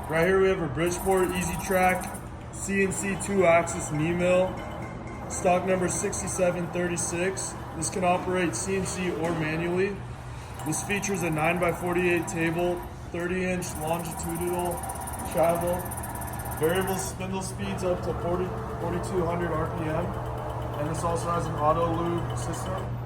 Right here we have a Bridgeport Ez-Trak CNC 2-axis knee mill, stock number 6736. This can operate CNC or manually. This features a 9x48 table, 30-inch longitudinal travel, variable spindle speeds up to 4,200 RPM, and this also has an Auto-Lube system.